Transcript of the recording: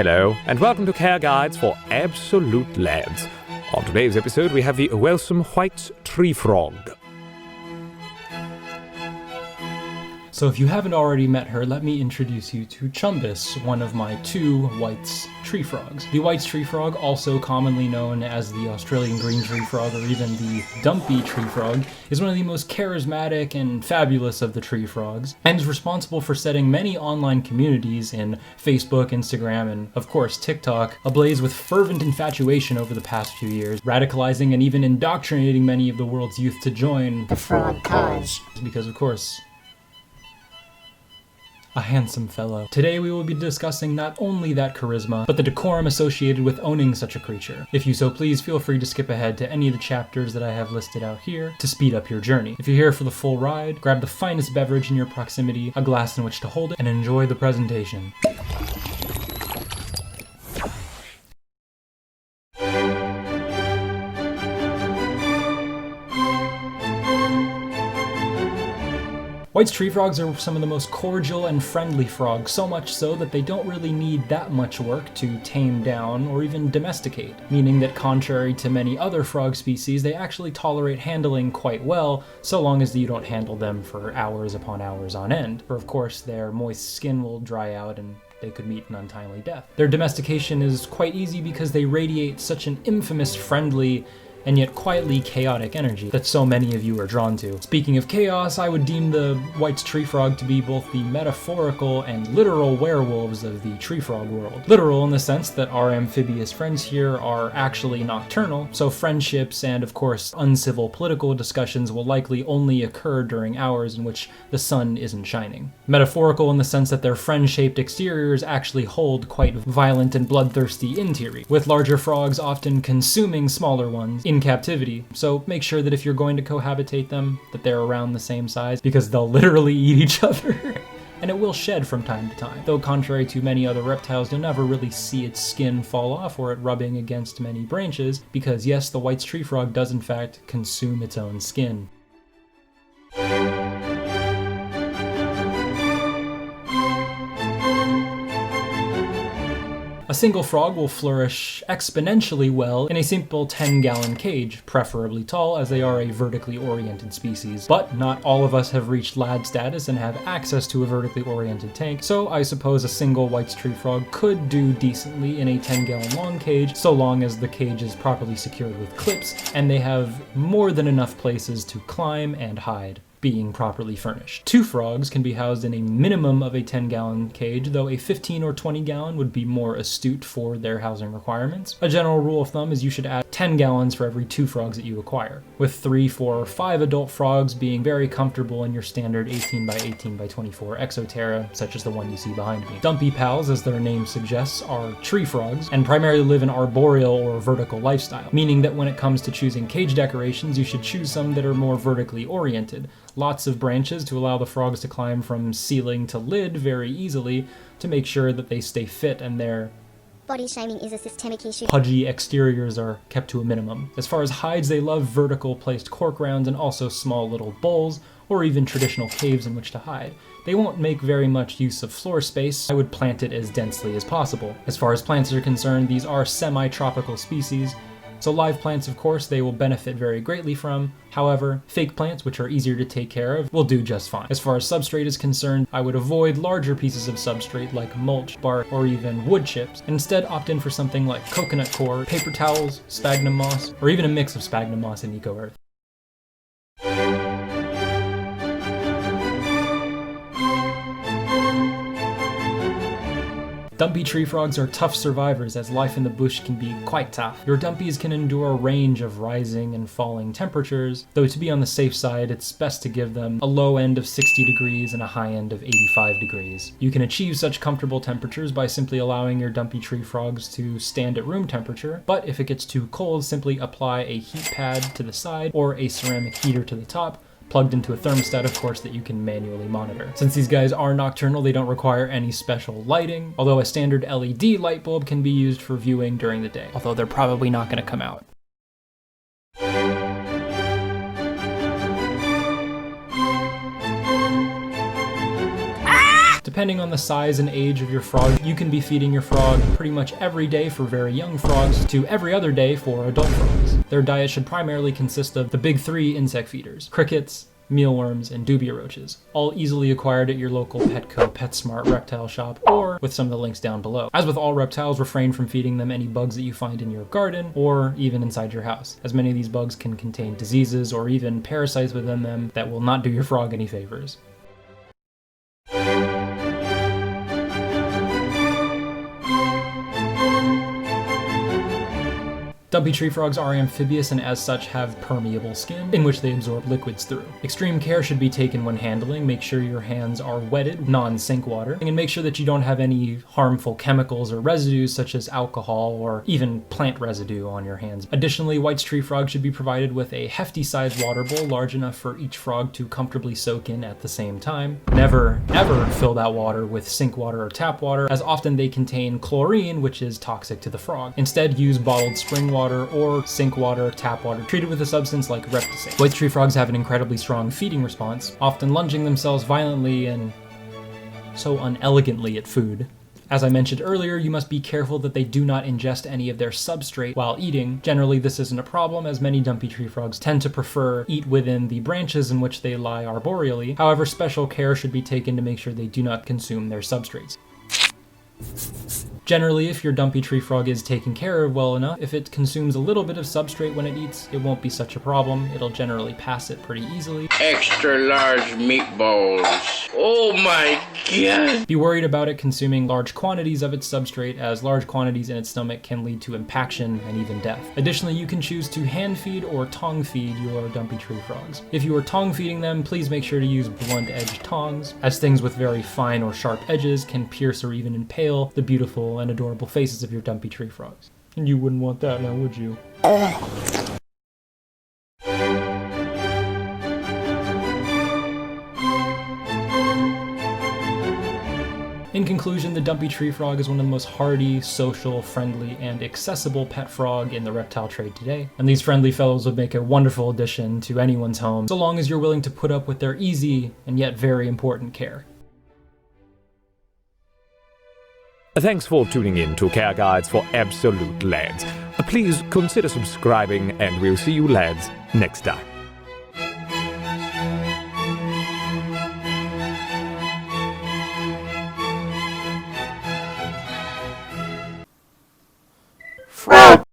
Hello, and welcome to Care Guides for Absolute Lads. On today's episode, we have the welcome white tree frog. So if you haven't already met her, let me introduce you to Chumbus, one of my two whites tree frogs. The whites tree frog, also commonly known as the Australian green tree frog or even the Dumpy Tree Frog, is one of the most charismatic and fabulous of the tree frogs, and is responsible for setting many online communities in Facebook, Instagram, and of course TikTok ablaze with fervent infatuation over the past few years, radicalizing and even indoctrinating many of the world's youth to join the frog cause. Because of course, a handsome fellow. Today we will be discussing not only that charisma, but the decorum associated with owning such a creature. If you so please, feel free to skip ahead to any of the chapters that I have listed out here to speed up your journey. If you're here for the full ride, grab the finest beverage in your proximity, a glass in which to hold it, and enjoy the presentation. White's tree frogs are some of the most cordial and friendly frogs, so much so that they don't really need that much work to tame down or even domesticate, meaning that contrary to many other frog species, they actually tolerate handling quite well, so long as you don't handle them for hours upon hours on end. For of course, their moist skin will dry out and they could meet an untimely death. Their domestication is quite easy because they radiate such an infamous friendly and yet quietly chaotic energy that so many of you are drawn to. Speaking of chaos, I would deem the white's tree frog to be both the metaphorical and literal werewolves of the tree frog world. Literal in the sense that our amphibious friends here are actually nocturnal, so friendships and of course uncivil political discussions will likely only occur during hours in which the sun isn't shining. Metaphorical in the sense that their friend-shaped exteriors actually hold quite violent and bloodthirsty interior, with larger frogs often consuming smaller ones in captivity, so make sure that if you're going to cohabitate them, that they're around the same size, because they'll literally eat each other. And it will shed from time to time, though contrary to many other reptiles, you'll never really see its skin fall off or it rubbing against many branches, because yes, the white's tree frog does in fact consume its own skin. A single frog will flourish exponentially well in a simple 10-gallon cage, preferably tall as they are a vertically oriented species. But not all of us have reached lad status and have access to a vertically oriented tank, so I suppose a single white's tree frog could do decently in a 10-gallon long cage, so long as the cage is properly secured with clips and they have more than enough places to climb and hide, being properly furnished. Two frogs can be housed in a minimum of a 10-gallon cage, though a 15 or 20-gallon would be more astute for their housing requirements. A general rule of thumb is you should add 10 gallons for every 2 frogs that you acquire, with 3, 4, or 5 adult frogs being very comfortable in your standard 18 by 18 by 24 exoterra, such as the one you see behind me. Dumpy pals, as their name suggests, are tree frogs, and primarily live an arboreal or vertical lifestyle, meaning that when it comes to choosing cage decorations, you should choose some that are more vertically oriented. Lots of branches to allow the frogs to climb from ceiling to lid very easily to make sure that they stay fit and their Body shaming is a systemic issue. Pudgy exteriors are kept to a minimum. As far as hides, they love vertical placed cork rounds and also small little bowls or even traditional caves in which to hide. They won't make very much use of floor space. I would plant it as densely as possible. As far as plants are concerned, these are semi-tropical species, so live plants, of course, they will benefit very greatly from. However, fake plants, which are easier to take care of, will do just fine. As far as substrate is concerned, I would avoid larger pieces of substrate like mulch, bark, or even wood chips, and instead opt in for something like coconut coir, paper towels, sphagnum moss, or even a mix of sphagnum moss and eco-earth. Dumpy tree frogs are tough survivors as life in the bush can be quite tough. Your dumpies can endure a range of rising and falling temperatures, though to be on the safe side, it's best to give them a low end of 60 degrees and a high end of 85 degrees. You can achieve such comfortable temperatures by simply allowing your dumpy tree frogs to stand at room temperature, but if it gets too cold, simply apply a heat pad to the side or a ceramic heater to the top, plugged into a thermostat, of course, that you can manually monitor. Since these guys are nocturnal, they don't require any special lighting, although a standard LED light bulb can be used for viewing during the day, although they're probably not going to come out. Depending on the size and age of your frog, you can be feeding your frog pretty much every day for very young frogs to every other day for adult frogs. Their diet should primarily consist of the big three insect feeders: crickets, mealworms, and dubia roaches, all easily acquired at your local Petco, PetSmart, reptile shop, or with some of the links down below. As with all reptiles, refrain from feeding them any bugs that you find in your garden or even inside your house, as many of these bugs can contain diseases or even parasites within them that will not do your frog any favors. Dumpy tree frogs are amphibious and as such have permeable skin in which they absorb liquids through. Extreme care should be taken when handling. Make sure your hands are wetted, non-sink water, and make sure that you don't have any harmful chemicals or residues such as alcohol or even plant residue on your hands. Additionally, White's tree frog should be provided with a hefty sized water bowl large enough for each frog to comfortably soak in at the same time. Never, ever fill that water with sink water or tap water, as often they contain chlorine, which is toxic to the frog. Instead, use bottled spring water or sink water, tap water, treated with a substance like Repticate. White tree frogs have an incredibly strong feeding response, often lunging themselves violently and so unelegantly at food. As I mentioned earlier, you must be careful that they do not ingest any of their substrate while eating. Generally, this isn't a problem, as many dumpy tree frogs tend to prefer eat within the branches in which they lie arboreally. However, special care should be taken to make sure they do not consume their substrates. Generally, if your dumpy tree frog is taken care of well enough, if it consumes a little bit of substrate when it eats, it won't be such a problem. It'll generally pass it pretty easily. Extra large meatballs. Oh my god! Be worried about it consuming large quantities of its substrate, as large quantities in its stomach can lead to impaction and even death. Additionally, you can choose to hand feed or tongue feed your dumpy tree frogs. If you are tongue feeding them, please make sure to use blunt-edged tongs, as things with very fine or sharp edges can pierce or even impale the beautiful and adorable faces of your dumpy tree frogs. And you wouldn't want that now, would you? In conclusion, the dumpy tree frog is one of the most hardy, social, friendly, and accessible pet frog in the reptile trade today. And these friendly fellows would make a wonderful addition to anyone's home, so long as you're willing to put up with their easy and yet very important care. Thanks for tuning in to Care Guides for Absolute Lads. Please consider subscribing, and we'll see you lads next time.